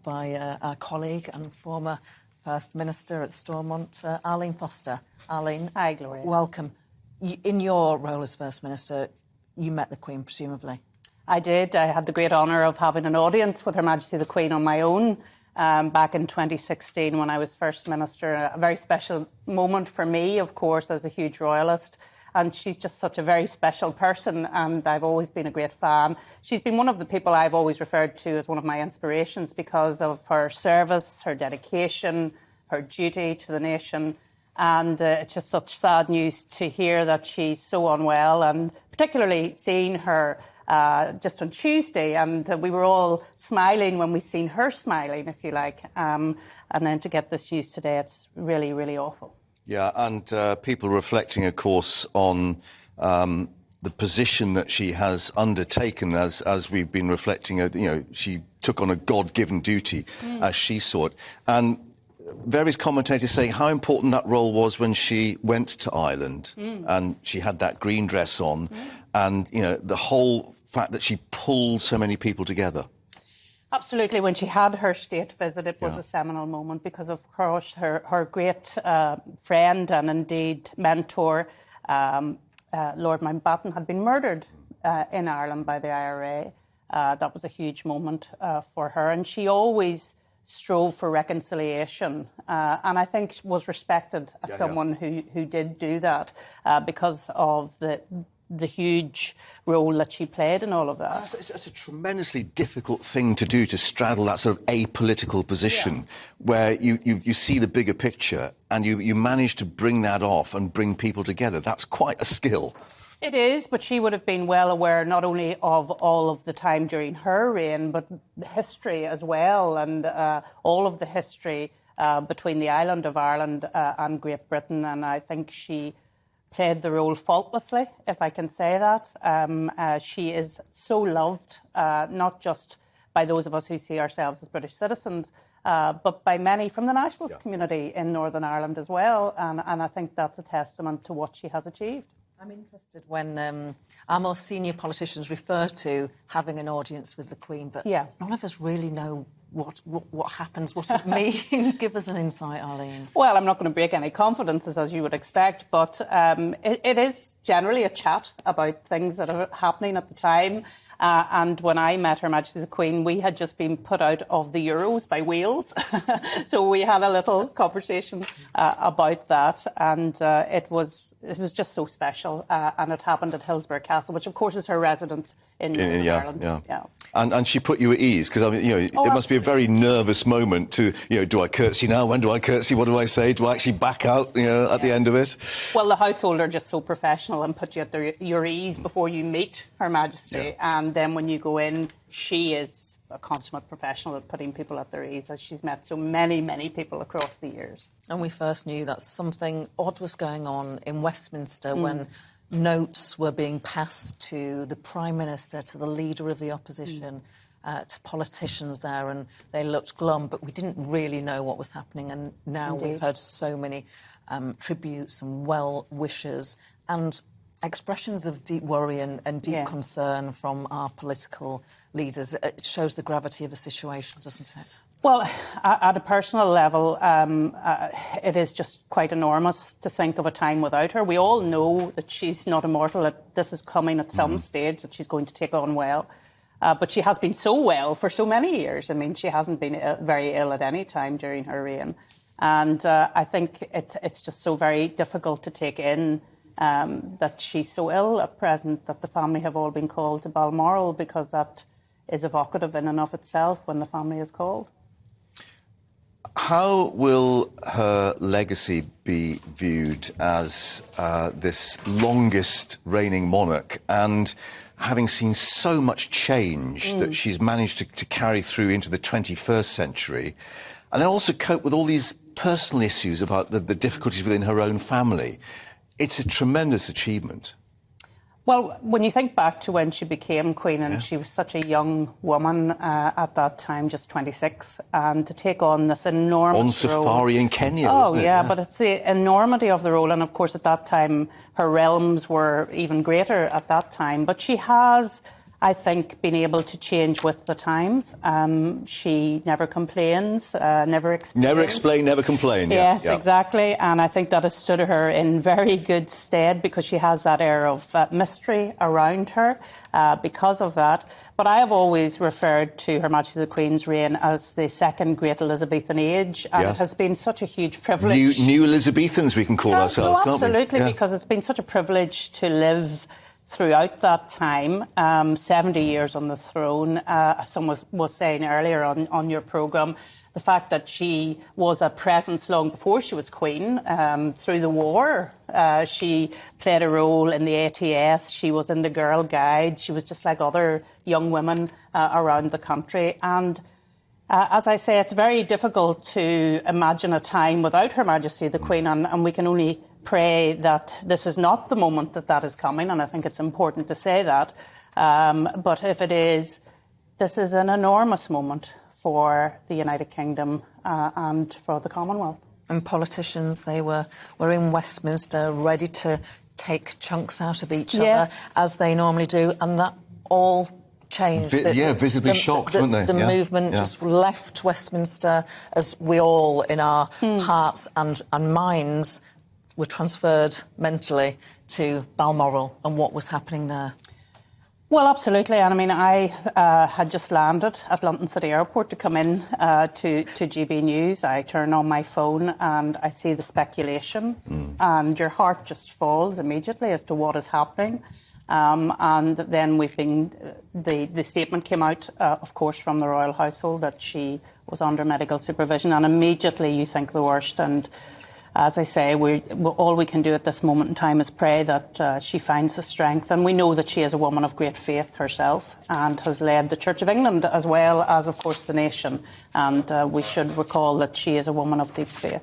by our colleague and former First Minister at Stormont, Arlene Foster. Arlene. Hi, Gloria. Welcome. In your role as First Minister, you met the Queen, presumably. I did. I had the great honour of having an audience with Her Majesty the Queen on my own back in 2016 when I was First Minister. A very special moment for me, of course, as a huge royalist. And she's just such a very special person, and I've always been a great fan. She's been one of the people I've always referred to as one of my inspirations because of her service, her dedication, her duty to the nation. And it's just such sad news to hear that she's so unwell, and particularly seeing her just on Tuesday, and we were all smiling when we seen her smiling, if you like. And then to get this news today, it's really, really awful. Yeah, and people reflecting, of course, on the position that she has undertaken, as we've been reflecting. She took on a God-given duty, as she saw it, and various commentators saying how important that role was when she went to Ireland and she had that green dress on, and the whole fact that she pulled so many people together. Absolutely. When she had her state visit, it was a seminal moment because, of course, her great friend and indeed mentor, Lord Mountbatten, had been murdered in Ireland by the IRA. That was a huge moment for her, and she always strove for reconciliation, and I think was respected as someone who did do that because of the huge role that she played in all of that. It's a tremendously difficult thing to do, to straddle that sort of apolitical position where you see the bigger picture and you manage to bring that off and bring people together. That's quite a skill. It is, but she would have been well aware not only of all of the time during her reign, but the history as well, and all of the history between the island of Ireland and Great Britain. And I think she played the role faultlessly, if I can say that. She is so loved, not just by those of us who see ourselves as British citizens, but by many from the nationalist community in Northern Ireland as well. And I think that's a testament to what she has achieved. I'm interested when our more senior politicians refer to having an audience with the Queen, but none of us really know what happens, what it means. Give us an insight, Arlene. Well, I'm not going to break any confidences, as you would expect, but it is generally a chat about things that are happening at the time. And when I met Her Majesty the Queen, we had just been put out of the Euros by Wales. So we had a little conversation about that, and it was just so special. And it happened at Hillsborough Castle, which of course is her residence in Northern Ireland. Yeah. And she put you at ease, because it must be a very nervous moment to, do I curtsy now? When do I curtsy? What do I say? Do I actually back out, at the end of it? Well, the household are just so professional and put you at your ease before you meet Her Majesty. And then when you go in, she is a consummate professional at putting people at their ease, as she's met so many, many people across the years. And we first knew that something odd was going on in Westminster when notes were being passed to the Prime Minister, to the Leader of the Opposition, to politicians there, and they looked glum, but we didn't really know what was happening. And now we've heard so many tributes and well wishes and expressions of deep worry and deep concern from our political leaders. It shows the gravity of the situation, doesn't it? Well, at a personal level, it is just quite enormous to think of a time without her. We all know that she's not immortal, that this is coming at some stage, that she's going to take on well. But she has been so well for so many years. I mean, she hasn't been very ill at any time during her reign. And I think it's just so very difficult to take in that she's so ill at present, that the family have all been called to Balmoral, because that is evocative in and of itself when the family is called. How will her legacy be viewed as this longest reigning monarch, and having seen so much change that she's managed to carry through into the 21st century, and then also cope with all these personal issues about the difficulties within her own family? It's a tremendous achievement. Well, when you think back to when she became Queen, and she was such a young woman at that time, just 26, and to take on this enormous role. On safari in Kenya, Oh, wasn't it? yeah, but it's the enormity of the role. And, of course, at that time, her realms were even greater at that time. But she has I think being able to change with the times. She never complains, never explains. Never explain, never complain. Yes, exactly. And I think that has stood her in very good stead because she has that air of mystery around her because of that. But I have always referred to Her Majesty the Queen's reign as the second great Elizabethan age. And it has been such a huge privilege. New Elizabethans, we can call ourselves, can't we? Absolutely, because it's been such a privilege to live throughout that time, 70 years on the throne. Someone was saying earlier on your programme, the fact that she was a presence long before she was Queen, through the war. She played a role in the ATS, she was in the Girl Guide, she was just like other young women around the country. And as I say, it's very difficult to imagine a time without Her Majesty the Queen, and we can only pray that this is not the moment that is coming, and I think it's important to say that. But if it is, this is an enormous moment for the United Kingdom and for the Commonwealth. And politicians, they were in Westminster ready to take chunks out of each other, as they normally do, and that all changed. Visibly shocked, weren't they? The movement just left Westminster as we all, in our hearts and minds, were transferred mentally to Balmoral and what was happening there. Well, absolutely. And I mean, I had just landed at London City Airport to come in to GBNews. I turn on my phone and I see the speculation, and your heart just falls immediately as to what is happening. And then the statement came out, of course, from the royal household that she was under medical supervision, and immediately you think the worst. And as I say, all we can do at this moment in time is pray that she finds the strength. And we know that she is a woman of great faith herself and has led the Church of England as well as, of course, the nation. And we should recall that she is a woman of deep faith.